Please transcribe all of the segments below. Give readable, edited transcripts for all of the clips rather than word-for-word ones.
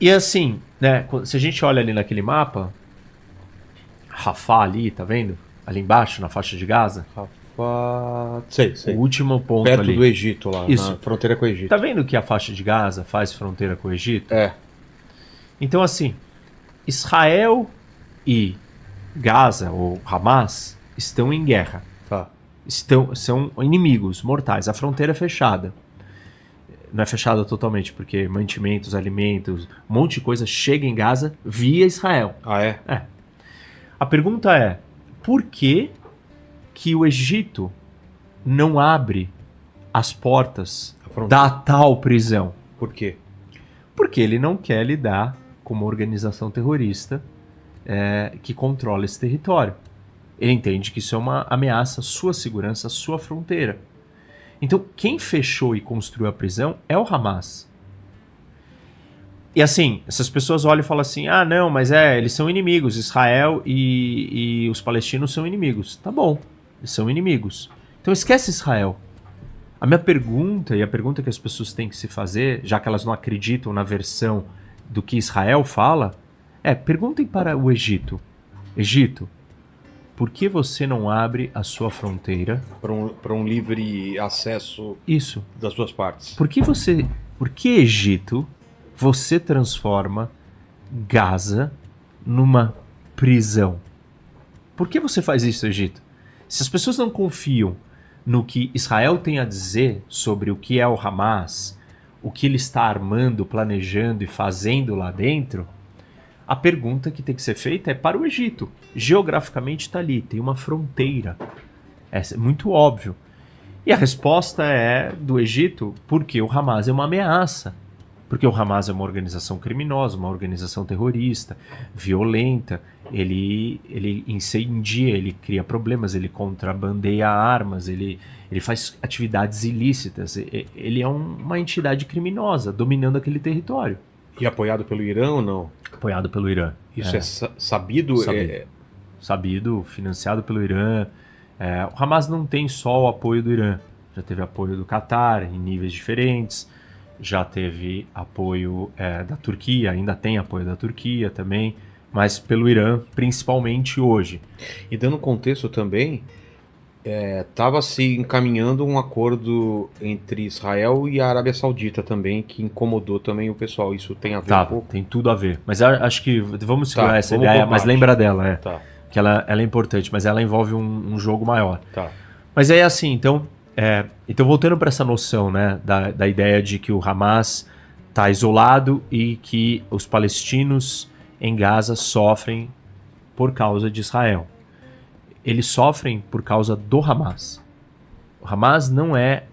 E assim, né, se a gente olha ali naquele mapa, Rafah ali, tá vendo? Ali embaixo, na faixa de Gaza, Rafa... Sei, o sei. último ponto Perto ali. do Egito lá, na Isso. fronteira com o Tá Egito. vendo que a faixa de Gaza faz fronteira com o Egito? É, Então, assim, Israel e Gaza, ou Hamas, estão em guerra. tá. São inimigos mortais. A fronteira é fechada. Não é fechada totalmente, porque mantimentos, alimentos, um monte de coisa chega em Gaza via Israel. Ah, é? É. A pergunta é, por que que o Egito não abre as portas A fronteira. da tal prisão? Por quê? Porque ele não quer lidar com uma organização terrorista que controla esse território. Ele entende que isso é uma ameaça à sua segurança, à sua fronteira. Então, quem fechou e construiu a prisão é o Hamas. E assim, essas pessoas olham e falam assim: ah, não, mas eles são inimigos. Israel e os palestinos são inimigos. Tá bom, eles são inimigos. Então esquece Israel. A minha pergunta, e a pergunta que as pessoas têm que se fazer, já que elas não acreditam na versão do que Israel fala, perguntem para o Egito. Egito, por que você não abre a sua fronteira? Para um livre acesso Isso. das duas partes. Por que Egito, você transforma Gaza numa prisão? Por que você faz isso, Egito? Se as pessoas não confiam no que Israel tem a dizer sobre o que é o Hamas, o que ele está armando, planejando e fazendo lá dentro, a pergunta que tem que ser feita é para o Egito. Geograficamente está ali, tem uma fronteira. É muito óbvio. E a resposta é do Egito porque o Hamas é uma ameaça. Porque o Hamas é uma organização criminosa, uma organização terrorista, violenta. Ele incendia, ele cria problemas, ele contrabandeia armas, ele faz atividades ilícitas. Ele é uma entidade criminosa dominando aquele território. E apoiado pelo Irã ou não? Apoiado pelo Irã. Isso é sabido? Sabido, financiado pelo Irã. O Hamas não tem só o apoio do Irã. Já teve apoio do Catar em níveis diferentes. Já teve apoio da Turquia, ainda tem apoio da Turquia também, mas pelo Irã, principalmente hoje. E dando contexto também, estava se encaminhando um acordo entre Israel e a Arábia Saudita também, que incomodou também o pessoal. Isso tem a ver um pouco? Tem tudo a ver. Mas acho que vamos segurar essa vamos ideia, por mas parte. lembra dela, Tá, que ela é importante, mas ela envolve um jogo maior. tá. Mas é assim, então voltando para essa noção, né, da ideia de que o Hamas está isolado e que os palestinos em Gaza sofrem por causa de Israel. Eles sofrem por causa do Hamas. O Hamas não é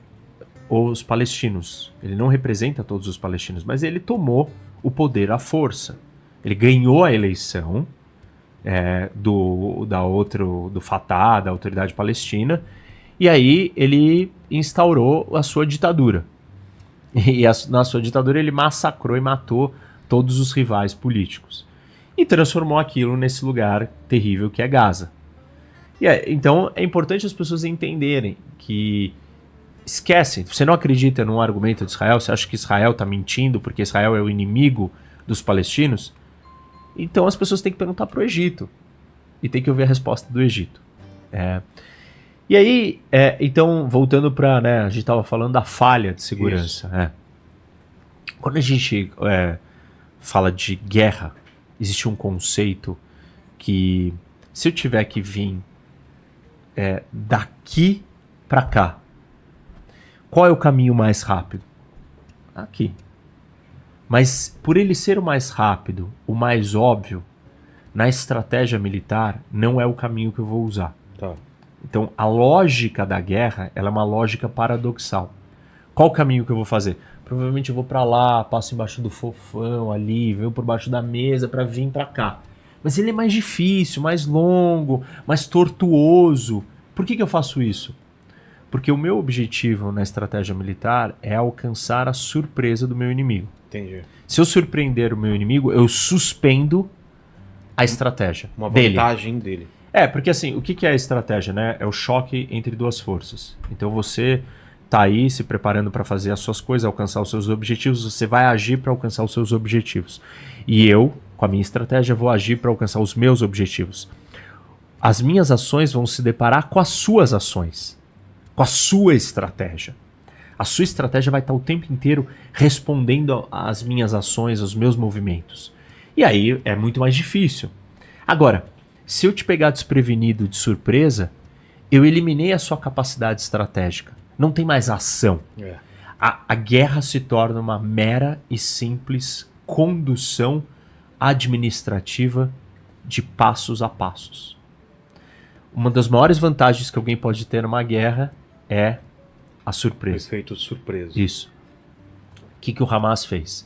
os palestinos, ele não representa todos os palestinos, mas ele tomou o poder à força. Ele ganhou a eleição do Fatah, da Autoridade Palestina, e aí ele instaurou a sua ditadura. E na sua ditadura ele massacrou e matou todos os rivais políticos. E transformou aquilo nesse lugar terrível que é Gaza. Então é importante as pessoas entenderem que esquece, você não acredita num argumento de Israel, você acha que Israel está mentindo porque Israel é o inimigo dos palestinos, então as pessoas têm que perguntar para o Egito e tem que ouvir a resposta do Egito. E aí, então, voltando para, a gente estava falando da falha de segurança. Quando a gente fala de guerra, existe um conceito que, se eu tiver que vir daqui para cá, qual é o caminho mais rápido? Aqui. Mas por ele ser o mais rápido, o mais óbvio, na estratégia militar, não é o caminho que eu vou usar. Tá. Então, a lógica da guerra, ela é uma lógica paradoxal. Qual o caminho que eu vou fazer? Provavelmente eu vou para lá, passo embaixo do fofão ali, venho por baixo da mesa para vir para cá. Mas ele é mais difícil, mais longo, mais tortuoso. Por que eu faço isso? Porque o meu objetivo na estratégia militar é alcançar a surpresa do meu inimigo. Entendi. Se eu surpreender o meu inimigo, eu suspendo a estratégia Uma dele. vantagem dele. Porque assim, o que é a estratégia, né? É o choque entre duas forças. Então você tá aí se preparando para fazer as suas coisas, alcançar os seus objetivos, você vai agir para alcançar os seus objetivos. E eu, com a minha estratégia, vou agir para alcançar os meus objetivos. As minhas ações vão se deparar com as suas ações, com a sua estratégia. A sua estratégia vai estar o tempo inteiro respondendo às minhas ações, aos meus movimentos. E aí é muito mais difícil. Agora, se eu te pegar desprevenido de surpresa, eu eliminei a sua capacidade estratégica. Não tem mais ação. A guerra se torna uma mera e simples condução administrativa de passos a passos. Uma das maiores vantagens que alguém pode ter numa guerra é a surpresa. Efeito surpresa. Isso. O que o Hamas fez?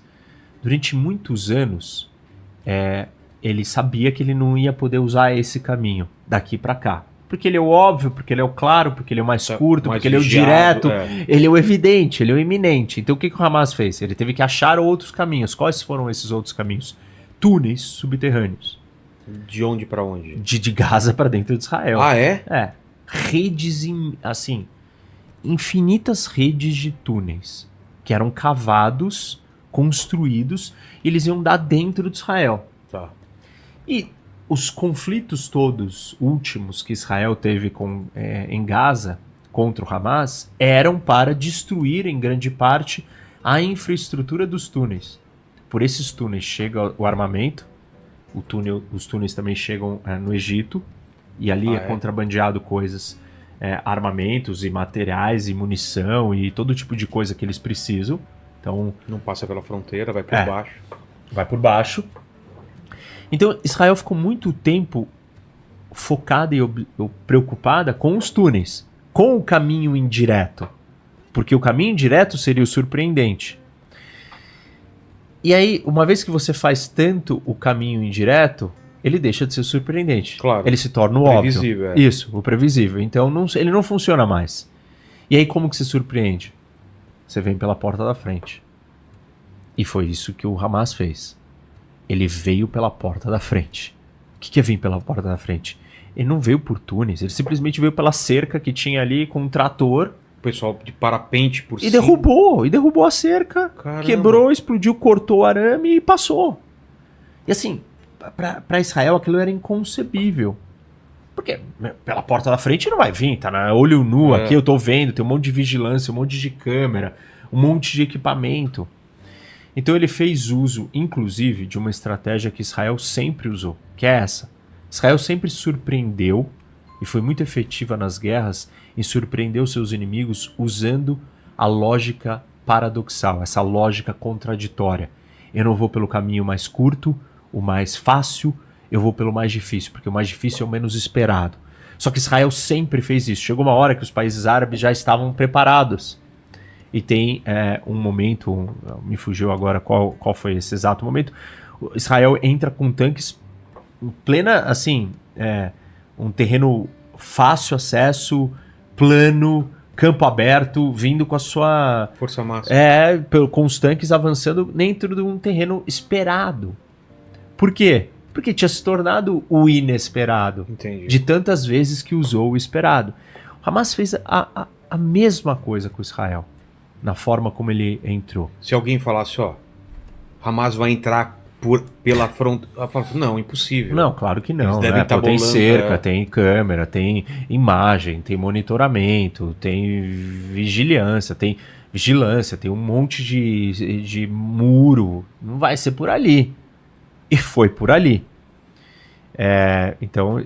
Durante muitos anos, ele sabia que ele não ia poder usar esse caminho daqui para cá. Porque ele é o óbvio, porque ele é o claro, porque ele é o mais curto, mais porque ele é o vigiado, direto, ele é o evidente, ele é o iminente. Então o que o Hamas fez? Ele teve que achar outros caminhos. Quais foram esses outros caminhos? Túneis subterrâneos. De onde para onde? De Gaza para dentro de Israel. Ah, é? É. Redes, assim, infinitas redes de túneis que eram cavados, construídos, e eles iam dar dentro de Israel. Tá. E os conflitos todos últimos que Israel teve em Gaza contra o Hamas eram para destruir, em grande parte, a infraestrutura dos túneis. Por esses túneis chega o armamento, os túneis também chegam no Egito, e ali é contrabandeado coisas, armamentos e materiais e munição e todo tipo de coisa que eles precisam. Então, não passa pela fronteira, vai por baixo. Vai por baixo. Então, Israel ficou muito tempo focada e preocupada com os túneis, com o caminho indireto. Porque o caminho indireto seria o surpreendente. E aí, uma vez que você faz tanto o caminho indireto, ele deixa de ser surpreendente. Claro. Ele se torna o previsível, óbvio. Isso, o previsível. Então, ele não funciona mais. E aí, como que se surpreende? Você vem pela porta da frente. E foi isso que o Hamas fez. Ele veio pela porta da frente. O que é vir pela porta da frente? Ele não veio por túneis, ele simplesmente veio pela cerca que tinha ali com um trator. O pessoal de parapente por cima. E derrubou a cerca. Caramba. Quebrou, explodiu, cortou o arame e passou. E assim, para Israel aquilo era inconcebível. Porque pela porta da frente não vai vir, tá na olho nu aqui, eu tô vendo, tem um monte de vigilância, um monte de câmera, um monte de equipamento. Então ele fez uso, inclusive, de uma estratégia que Israel sempre usou, que é essa. Israel sempre surpreendeu, e foi muito efetiva nas guerras, em surpreender os seus inimigos usando a lógica paradoxal, essa lógica contraditória. Eu não vou pelo caminho mais curto, o mais fácil, eu vou pelo mais difícil, porque o mais difícil é o menos esperado. Só que Israel sempre fez isso. Chegou uma hora que os países árabes já estavam preparados. E tem um momento, me fugiu agora qual foi esse exato momento, Israel entra com tanques em plena, assim, um terreno fácil acesso, plano, campo aberto, vindo com a sua... força máxima. Com os tanques avançando dentro de um terreno esperado. Por quê? Porque tinha se tornado o inesperado. Entendi. De tantas vezes que usou o esperado. O Hamas fez a mesma coisa com Israel. Na forma como ele entrou. Se alguém falasse, Hamas vai entrar pela fronteira... Não, impossível. Não, claro que não. Eles devem tá tem bolando, cerca, tem câmera, tem imagem, tem monitoramento, tem vigilância, tem um monte de muro. Não vai ser por ali. E foi por ali. Então...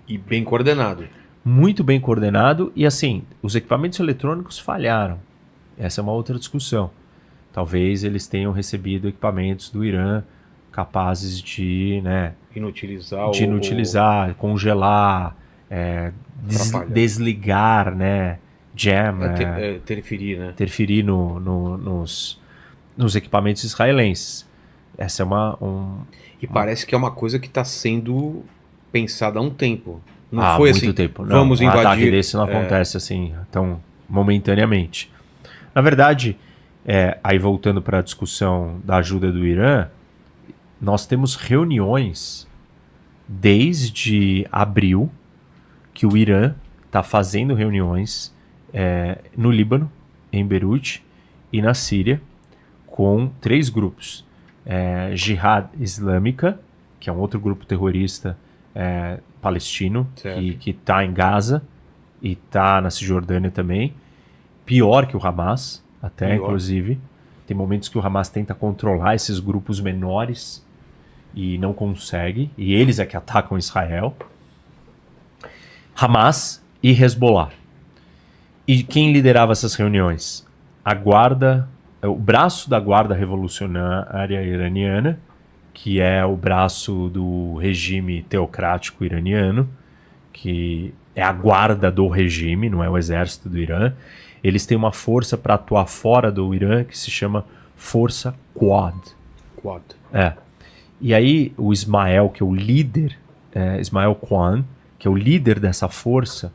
E bem coordenado. Muito bem coordenado. E assim, os equipamentos eletrônicos falharam. Essa é uma outra discussão. Talvez eles tenham recebido equipamentos do Irã capazes de inutilizar, congelar, desligar, jam, interferir nos equipamentos israelenses. Essa é E parece que é uma coisa que está sendo pensada há um tempo. Não há foi muito assim, tempo. Vamos invadir. Um ataque desse não acontece assim, tão momentaneamente. Na verdade, aí voltando para a discussão da ajuda do Irã, nós temos reuniões desde abril que o Irã está fazendo reuniões no Líbano em Beirute e na Síria, com 3 grupos. Jihad Islâmica, que é um outro grupo terrorista palestino, que está em Gaza e está na Cisjordânia também. Pior que o Hamas, até inclusive. Tem momentos que o Hamas tenta controlar esses grupos menores e não consegue. E eles é que atacam Israel. Hamas e Hezbollah. E quem liderava essas reuniões? O braço da Guarda Revolucionária Iraniana, que é o braço do regime teocrático iraniano, que é a guarda do regime, não é o exército do Irã. Eles têm uma força para atuar fora do Irã que se chama Força Quad. E aí o Ismael, que é o líder, Ismael Quane, que é o líder dessa força,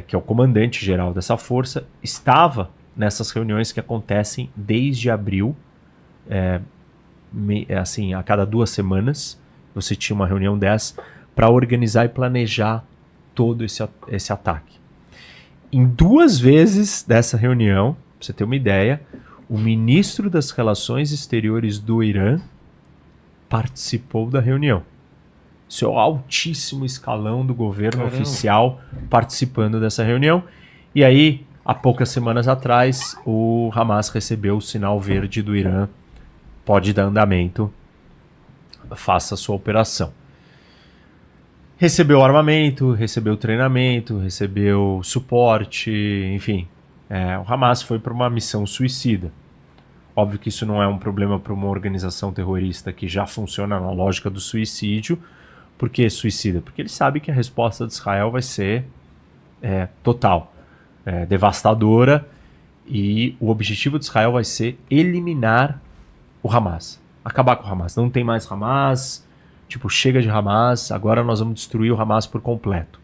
que é o comandante-geral dessa força, estava nessas reuniões que acontecem desde abril, assim, a cada 2 semanas, você tinha uma reunião dessa para organizar e planejar todo esse ataque. Em 2 vezes dessa reunião, pra você ter uma ideia, o ministro das Relações Exteriores do Irã participou da reunião. Seu altíssimo escalão do governo oficial participando dessa reunião. E aí, há poucas semanas atrás, o Hamas recebeu o sinal verde do Irã. Pode dar andamento, faça a sua operação. Recebeu armamento, recebeu treinamento, recebeu suporte, enfim. O Hamas foi para uma missão suicida. Óbvio que isso não é um problema para uma organização terrorista que já funciona na lógica do suicídio. Por que suicida? Porque ele sabe que a resposta de Israel vai ser total, devastadora, e o objetivo de Israel vai ser eliminar o Hamas, acabar com o Hamas. Não tem mais Hamas, chega de Hamas, agora nós vamos destruir o Hamas por completo.